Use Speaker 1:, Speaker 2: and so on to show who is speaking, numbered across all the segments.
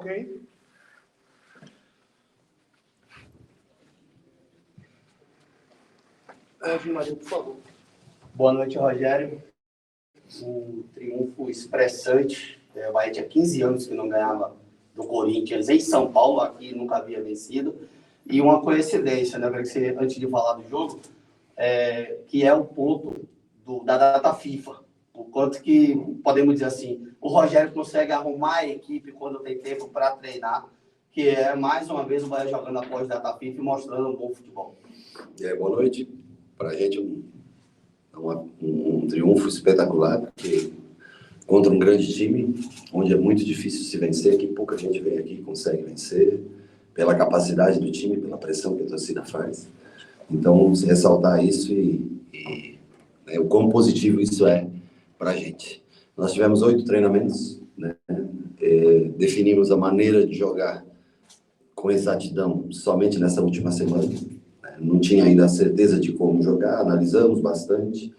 Speaker 1: Ok. Maria, por favor.
Speaker 2: Boa noite, Rogério. Um triunfo expressante. O Bahia tinha 15 anos que não ganhava do Corinthians em São Paulo, aqui nunca havia vencido. E uma coincidência, né? Que você, antes de falar do jogo, que é o ponto da data FIFA. O quanto que, podemos dizer assim, o Rogério consegue arrumar a equipe quando tem tempo para treinar, que é, mais uma vez, o Bahia jogando após data FIFA e mostrando um bom futebol.
Speaker 3: Boa noite. Para a gente, um triunfo espetacular, porque contra um grande time, onde é muito difícil se vencer, que pouca gente vem aqui e consegue vencer, pela capacidade do time, pela pressão que a torcida faz. Então, ressaltar isso e o quão positivo isso é para a gente. Nós tivemos 8 treinamentos, né? Definimos a maneira de jogar com exatidão somente nessa última semana. Não tinha ainda a certeza de como jogar, analisamos bastante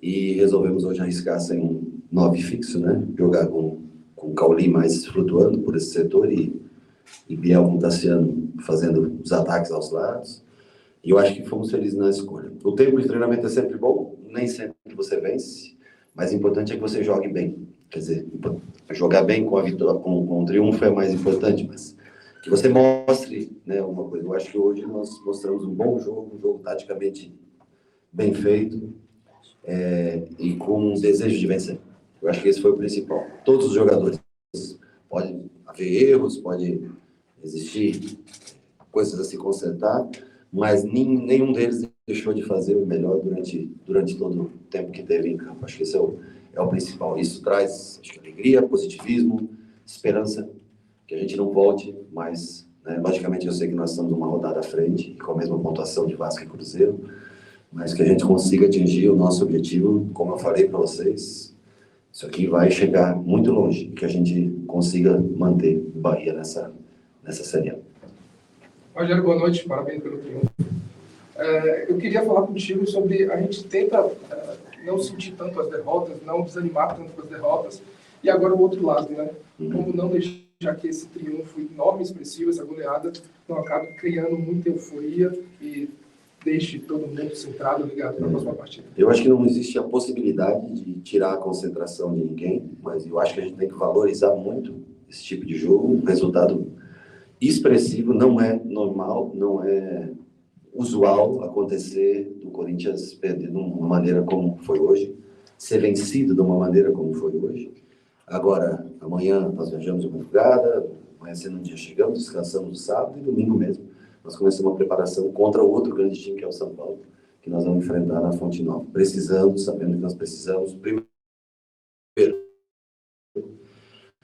Speaker 3: e resolvemos hoje arriscar sem um 9 fixo, né? Jogar com o Cauli mais flutuando por esse setor e Biel com o Tassiano fazendo os ataques aos lados. E eu acho que fomos felizes na escolha. O tempo de treinamento é sempre bom, nem sempre você vence, mas o importante é que você jogue bem. Quer dizer, jogar bem com a vitória, com o triunfo é mais importante, mas que você mostre, né, uma coisa. Eu acho que hoje nós mostramos um bom jogo, um jogo taticamente bem feito e com um desejo de vencer. Eu acho que esse foi o principal. Todos os jogadores, pode haver erros, pode existir coisas a se consertar, mas nenhum deles deixou de fazer o melhor durante todo o tempo que teve em campo. Acho que esse é o principal. Isso traz, acho que, alegria, positivismo, esperança, que a gente não volte, mas, né, logicamente eu sei que nós estamos uma rodada à frente, com a mesma pontuação de Vasco e Cruzeiro, mas que a gente consiga atingir o nosso objetivo, como eu falei para vocês, isso aqui vai chegar muito longe, que a gente consiga manter o Bahia nessa Série A.
Speaker 1: Rogério, boa noite, parabéns pelo triunfo. Eu queria falar contigo sobre, a gente tenta não sentir tanto as derrotas, não desanimar tanto com as derrotas, e agora o outro lado, né? Como não deixar que esse triunfo enorme, expressivo, essa goleada, não acabe criando muita euforia e deixe todo mundo centrado, ligado para a próxima partida.
Speaker 3: Eu acho que não existe a possibilidade de tirar a concentração de ninguém, mas eu acho que a gente tem que valorizar muito esse tipo de jogo. Um resultado expressivo não é normal, não é usual acontecer do Corinthians perder de uma maneira como foi hoje, ser vencido de uma maneira como foi hoje. Agora, amanhã nós viajamos de madrugada, amanhã sendo um dia chegamos, descansamos no sábado e domingo mesmo nós começamos uma preparação contra o outro grande time que é o São Paulo, que nós vamos enfrentar na Fonte Nova. Sabendo que nós precisamos, primeiro,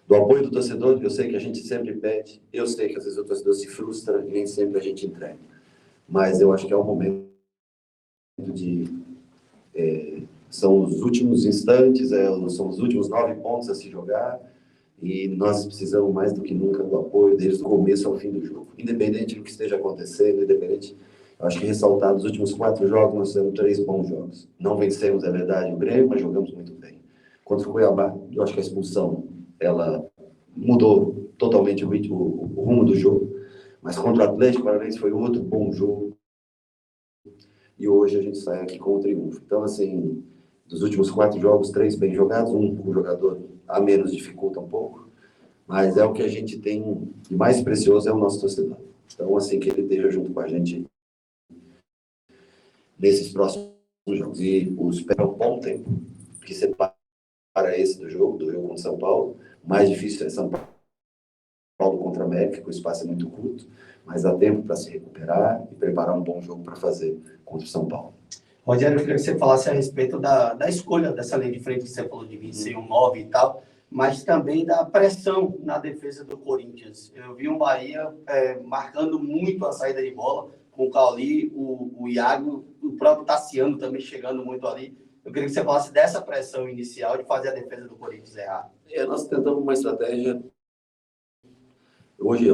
Speaker 3: do apoio do torcedor. Eu sei que a gente sempre pede, eu sei que às vezes o torcedor se frustra e nem sempre a gente entrega. Mas eu acho que é o momento de... são os últimos instantes, são os últimos 9 pontos a se jogar, e nós precisamos mais do que nunca do apoio desde o começo ao fim do jogo. Independente do que esteja acontecendo, eu acho que ressaltar dos últimos 4 jogos, nós temos 3 bons jogos. Não vencemos, é verdade, o Grêmio, mas jogamos muito bem. Contra o Cuiabá, eu acho que a expulsão, ela mudou totalmente o rumo do jogo, mas contra o Atlético Paranaense foi outro bom jogo, e hoje a gente sai aqui com o triunfo. Então, assim, dos últimos 4 jogos, 3 bem jogados, um jogador a menos dificulta um pouco, mas é o que a gente tem de mais precioso, é o nosso torcedor. Então, assim, que ele esteja junto com a gente nesses próximos jogos. E espera um bom tempo que separa esse do jogo contra São Paulo. O mais difícil é São Paulo contra a América, que o espaço é muito curto, mas dá tempo para se recuperar e preparar um bom jogo para fazer contra o São Paulo.
Speaker 2: Rogério, eu queria que você falasse a respeito da escolha dessa linha de frente que você falou de vencer um 9 e tal, mas também da pressão na defesa do Corinthians. Eu vi um Bahia marcando muito a saída de bola, com o Cauli, o Iago, o próprio Tassiano também chegando muito ali. Eu queria que você falasse dessa pressão inicial de fazer a defesa do Corinthians errar.
Speaker 3: Nós tentamos uma estratégia. Hoje,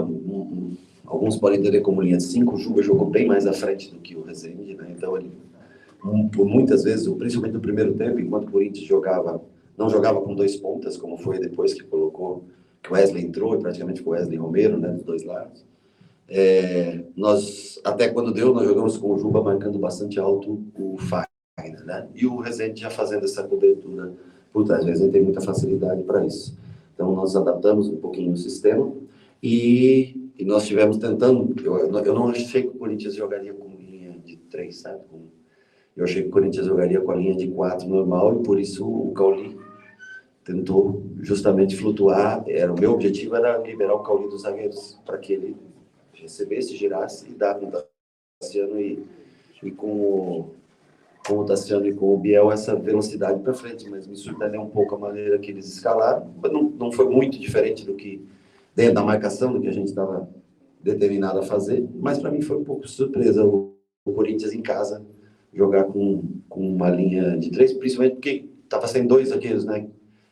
Speaker 3: alguns podem entender como linha de 5, o Juba jogou bem mais à frente do que o Rezende, né? Então, ele, por muitas vezes, principalmente no primeiro tempo, enquanto o Corinthians não jogava com 2 pontas, como foi depois que colocou que o Wesley entrou, e praticamente ficou o Wesley e Romero, né, dos dois lados. Nós, até quando deu, nós jogamos com o Juba marcando bastante alto o Fagner, né? E o Rezende já fazendo essa cobertura por trás. O Rezende tem muita facilidade para isso. Então, nós adaptamos um pouquinho o sistema e nós estivemos tentando... Eu não achei que o Corinthians jogaria com linha de 3, sabe? Eu achei que o Corinthians jogaria com a linha de 4 normal e, por isso, o Cauli tentou justamente flutuar. O meu objetivo era liberar o Cauli dos zagueiros para que ele recebesse, girasse e dar com o Tassiano e com o Tassiano e com o Biel essa velocidade para frente, mas me surpreendeu um pouco a maneira que eles escalaram. Não foi muito diferente do que, dentro da marcação, do que a gente estava determinado a fazer, mas para mim foi um pouco surpresa o Corinthians em casa jogar com uma linha de 3, principalmente porque estava sem 2 zagueiros, né?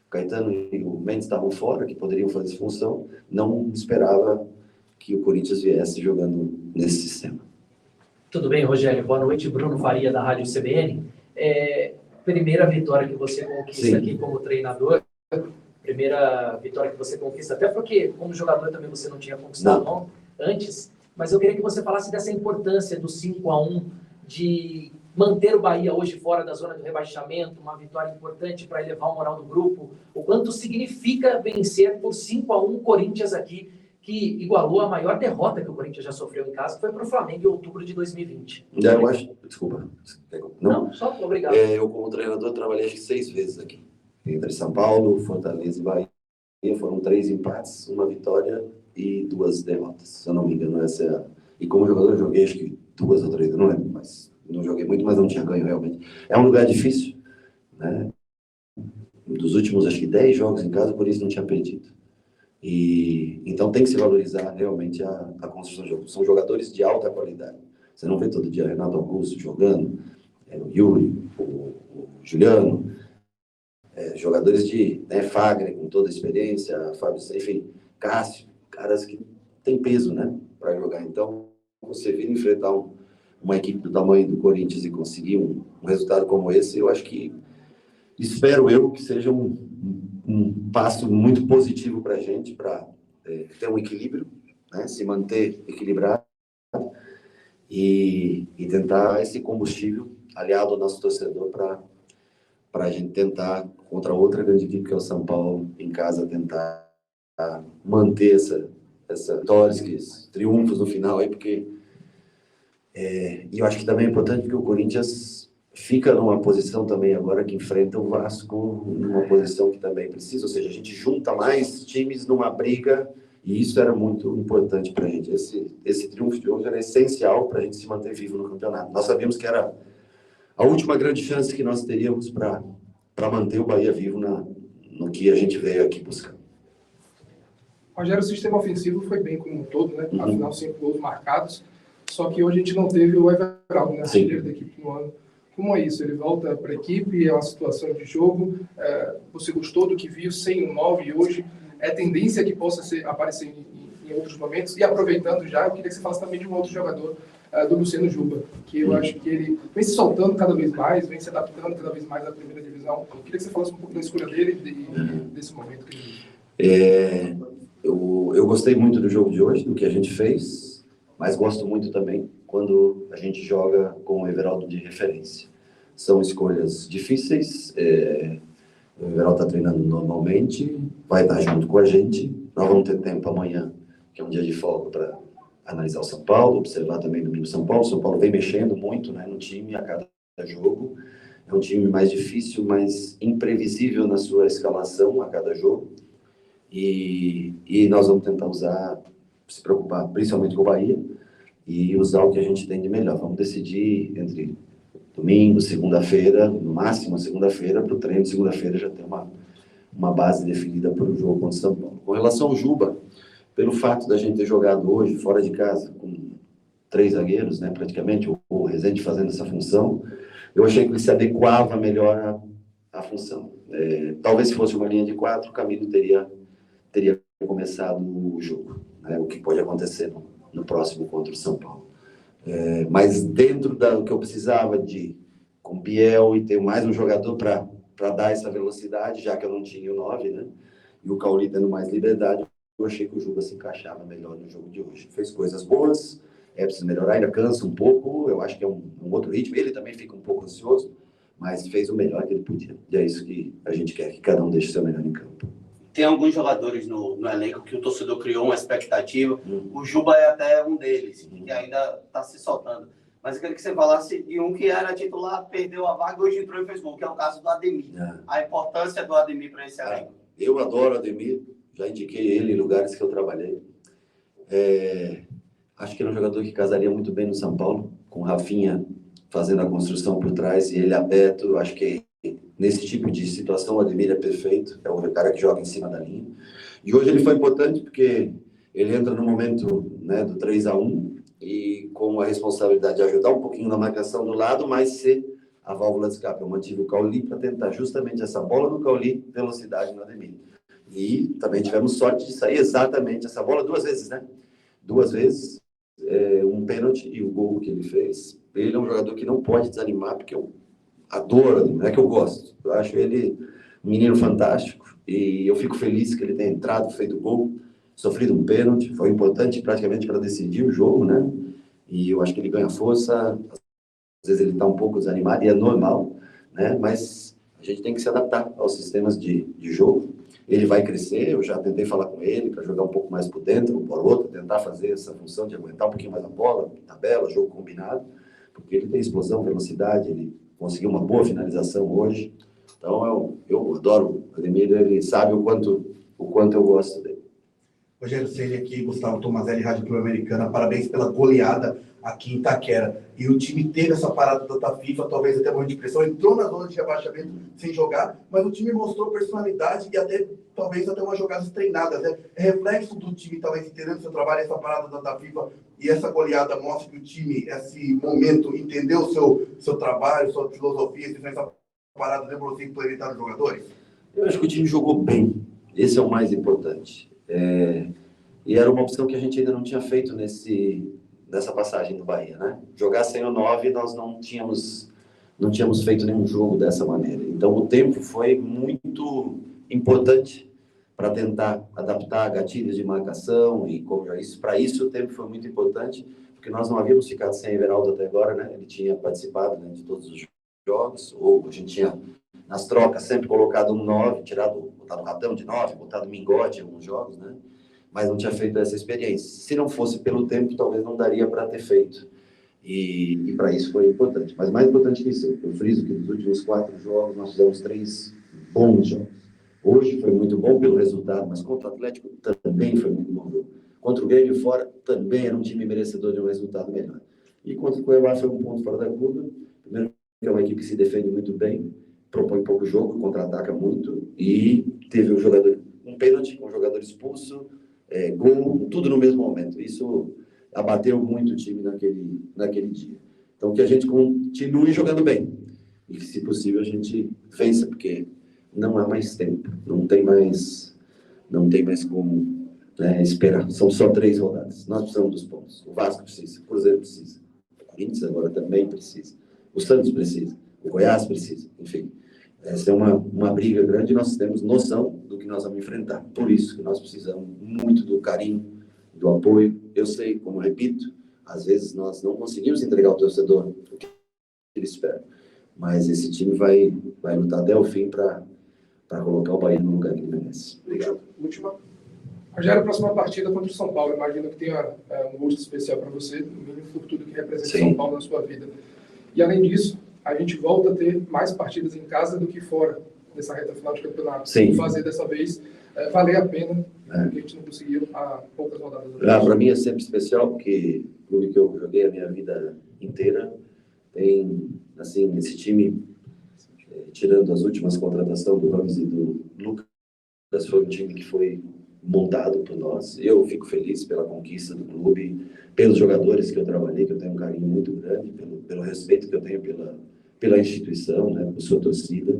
Speaker 3: O Caetano e o Mendes estavam fora, que poderiam fazer essa função. Não esperava que o Corinthians viesse jogando nesse sistema.
Speaker 4: Tudo bem, Rogério? Boa noite, Bruno Faria, da Rádio CBN. Primeira vitória que você conquista
Speaker 3: Sim.
Speaker 4: aqui como treinador, primeira vitória que você conquista, até porque como jogador também você não tinha conquistado antes, mas eu queria que você falasse dessa importância do 5-1, de manter o Bahia hoje fora da zona do rebaixamento, uma vitória importante para elevar o moral do grupo, o quanto significa vencer por 5-1 o Corinthians aqui, que igualou a maior derrota que o Corinthians já sofreu em casa, que foi para o Flamengo em outubro de 2020.
Speaker 3: Eu acho... Desculpa.
Speaker 4: Não, só obrigado.
Speaker 3: Eu, como treinador, trabalhei acho que 6 vezes aqui. Entre São Paulo, Fortaleza e Bahia. Foram 3 empates, 1 vitória e 2 derrotas. Se eu não me engano, essa é a... E como jogador, eu joguei acho que 2 ou 3, eu não lembro, mas não joguei muito, mas não tinha ganho realmente. É um lugar difícil, né? Dos últimos, acho que 10 jogos em casa, por isso não tinha perdido. Então tem que se valorizar realmente a construção de jogo. São jogadores de alta qualidade. Você não vê todo dia Renato Augusto jogando, o Yuri, o Juliano, jogadores de Fagner com toda a experiência, Fábio, enfim, Cássio, caras que têm peso, né, para jogar. Então, você vir enfrentar uma equipe do tamanho do Corinthians e conseguir um resultado como esse, eu acho que, espero eu, que seja um passo muito positivo para a gente, para ter um equilíbrio, né? Se manter equilibrado e tentar esse combustível aliado ao nosso torcedor para a gente tentar, contra outra grande equipe que é o São Paulo, em casa, tentar manter essa vitórias, esses triunfos no final aí, porque e eu acho que também é importante porque o Corinthians fica numa posição também agora que enfrenta o Vasco, numa posição que também precisa, ou seja, a gente junta mais times numa briga, e isso era muito importante para a gente. Esse triunfo de hoje era essencial para a gente se manter vivo no campeonato. Nós sabíamos que era a última grande chance que nós teríamos para manter o Bahia vivo no que a gente veio aqui buscar.
Speaker 1: Rogério, o sistema ofensivo foi bem como um todo, né? Afinal, 5 gols marcados, só que hoje a gente não teve o Everaldo, né? Artilheiro da equipe no ano. Como é isso? Ele volta para a equipe, é uma situação de jogo. Você gostou do que viu sem o 9 e hoje? É tendência que possa aparecer em outros momentos? E aproveitando já, eu queria que você falasse também de um outro jogador, do Luciano Juba, que eu acho que ele vem se soltando cada vez mais, vem se adaptando cada vez mais à primeira divisão. Eu queria que você falasse um pouco da escolha dele e desse momento que ele vive.
Speaker 3: Eu gostei muito do jogo de hoje, do que a gente fez, mas gosto muito também quando a gente joga com o Everaldo de referência. São escolhas difíceis, o Everaldo está treinando normalmente, vai estar junto com a gente, nós vamos ter tempo amanhã, que é um dia de folga, para analisar o São Paulo, observar também domingo São Paulo. O São Paulo vem mexendo muito, né, no time a cada jogo, é um time mais difícil, mais imprevisível na sua escalação a cada jogo, e nós vamos tentar se preocupar principalmente com o Bahia, e usar o que a gente tem de melhor. Vamos decidir entre domingo, segunda-feira, no máximo segunda-feira, para o treino de segunda-feira já ter uma base definida para o jogo contra o São Paulo. Com relação ao Juba, pelo fato da gente ter jogado hoje fora de casa, com 3 zagueiros, né, praticamente, o Rezende fazendo essa função, eu achei que ele se adequava melhor à função. Talvez se fosse uma linha de 4, o Camilo teria começado o jogo, né, o que pode acontecer no próximo contra o São Paulo. Mas dentro do que eu precisava com o Biel e ter mais um jogador para dar essa velocidade, já que eu não tinha o 9, né? e o Cauli tendo mais liberdade, eu achei que o Juba se encaixava melhor no jogo de hoje. Fez coisas boas, precisa melhorar, ainda cansa um pouco, eu acho que é um outro ritmo, ele também fica um pouco ansioso, mas fez o melhor que ele podia. E é isso que a gente quer, que cada um deixe seu melhor em campo.
Speaker 2: Tem alguns jogadores no elenco que o torcedor criou uma expectativa. O Juba é até um deles, que ainda está se soltando. Mas eu queria que você falasse de um que era titular, perdeu a vaga, hoje entrou e fez gol, que é o caso do Ademir. A importância do Ademir para esse elenco.
Speaker 3: Eu adoro o Ademir, já indiquei ele em lugares que eu trabalhei. Acho que ele é um jogador que casaria muito bem no São Paulo, com o Rafinha fazendo a construção por trás e ele aberto. Acho que nesse tipo de situação o Ademir é perfeito, é o cara que joga em cima da linha. E hoje ele foi importante porque ele entra no momento, né, do 3-1 e com a responsabilidade de ajudar um pouquinho na marcação do lado, mas ser a válvula de escape. Eu mantive o Cauli para tentar justamente essa bola no Cauli, velocidade no Ademir. E também tivemos sorte de sair exatamente essa bola 2 vezes, né? 2 vezes, um pênalti e o gol que ele fez. Ele é um jogador que não pode desanimar, porque eu adoro, não é que eu gosto. Eu acho ele um menino fantástico e eu fico feliz que ele tenha entrado, feito o gol, sofrido um pênalti, foi importante praticamente para decidir o jogo, né? E eu acho que ele ganha força, às vezes ele está um pouco desanimado e é normal, né? Mas a gente tem que se adaptar aos sistemas de jogo. Ele vai crescer, eu já tentei falar com ele para jogar um pouco mais por dentro, por outro, tentar fazer essa função de aguentar um pouquinho mais a bola, tabela, jogo combinado, porque ele tem explosão, velocidade, ele conseguiu uma boa finalização hoje. Então eu adoro o Ademir, ele sabe o quanto eu gosto dele.
Speaker 5: Rogério Ceni aqui, Gustavo Tomazelli, Rádio Clube Americana, parabéns pela goleada aqui em Itaquera. E o time teve essa parada da FIFA, talvez até um momento de pressão, entrou na zona de rebaixamento sem jogar, mas o time mostrou personalidade e até talvez até umas jogadas treinadas. Né? É reflexo do time, talvez entendendo seu trabalho, essa parada da FIFA e essa goleada mostra que o time, esse momento, entendeu o seu trabalho, sua filosofia, se essa parada lembrou você implementar os jogadores?
Speaker 3: Eu acho que o time jogou bem, esse é o mais importante. E era uma opção que a gente ainda não tinha feito nessa passagem do Bahia, né? Jogar sem o 9, nós não tínhamos feito nenhum jogo dessa maneira. Então, o tempo foi muito importante para tentar adaptar gatilhos de marcação e como isso. Para isso, o tempo foi muito importante, porque nós não havíamos ficado sem Everaldo até agora, né? Ele tinha participado, né, de todos os jogos, ou a gente tinha, nas trocas, sempre colocado um 9, botado o Ratão de 9, botado o Mingote em alguns jogos, né? Mas não tinha feito essa experiência. Se não fosse pelo tempo, talvez não daria para ter feito. E para isso foi importante. Mas mais importante que isso, eu friso que nos últimos 4 jogos nós fizemos 3 bons jogos. Hoje foi muito bom pelo resultado, mas contra o Atlético também foi muito bom. Contra o Grêmio fora também era um time merecedor de um resultado melhor. E contra o Cuiabá foi um ponto fora da curva. Primeiro, que é uma equipe que se defende muito bem, propõe pouco jogo, contra-ataca muito, e teve um pênalti com um jogador expulso, gol, tudo no mesmo momento. Isso abateu muito o time naquele dia. Então, que a gente continue jogando bem e que, se possível, a gente vença, porque não há mais tempo, não tem mais como, né, esperar. São só 3 rodadas. Nós precisamos dos pontos. O Vasco precisa, o Cruzeiro precisa, o Corinthians agora também precisa, o Santos precisa, o Goiás precisa, enfim. Essa é uma briga grande e nós temos noção do que nós vamos enfrentar. Por isso que nós precisamos muito do carinho, do apoio. Eu sei, como repito, às vezes nós não conseguimos entregar ao torcedor o que ele espera. Mas esse time vai lutar até o fim para colocar o Bahia no lugar que ele merece.
Speaker 1: Obrigado. Última. Rogério, a próxima partida contra o São Paulo. Imagino que tenha um gosto especial para você, no mínimo por tudo que representa Sim. São Paulo na sua vida. E além disso, a gente volta a ter mais partidas em casa do que fora nessa reta final de campeonato.
Speaker 3: Sim.
Speaker 1: Fazer dessa vez valer a pena, porque a gente não conseguiu há poucas rodadas.
Speaker 3: Para mim é sempre especial, porque o clube que eu joguei a minha vida inteira tem, assim, esse time, tirando as últimas contratações do Ramos e do Lucas, foi um time que foi montado por nós. Eu fico feliz pela conquista do clube, pelos jogadores que eu trabalhei, que eu tenho um carinho muito grande, pelo respeito que eu tenho pela instituição, né, por sua torcida.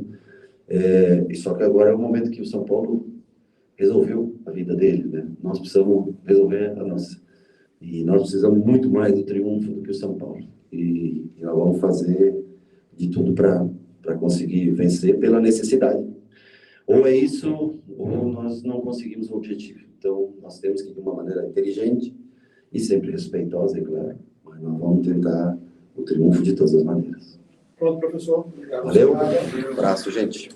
Speaker 3: E só que agora é o momento que o São Paulo resolveu a vida dele, né? Nós precisamos resolver a nossa. E nós precisamos muito mais do triunfo do que o São Paulo. E nós vamos fazer de tudo para conseguir vencer pela necessidade. Ou é isso, ou nós não conseguimos o objetivo. Então, nós temos que, de uma maneira inteligente e sempre respeitosa, é claro, mas nós vamos tentar o triunfo de todas as maneiras.
Speaker 1: Pronto, professor. Obrigado.
Speaker 3: Valeu? Um abraço, gente.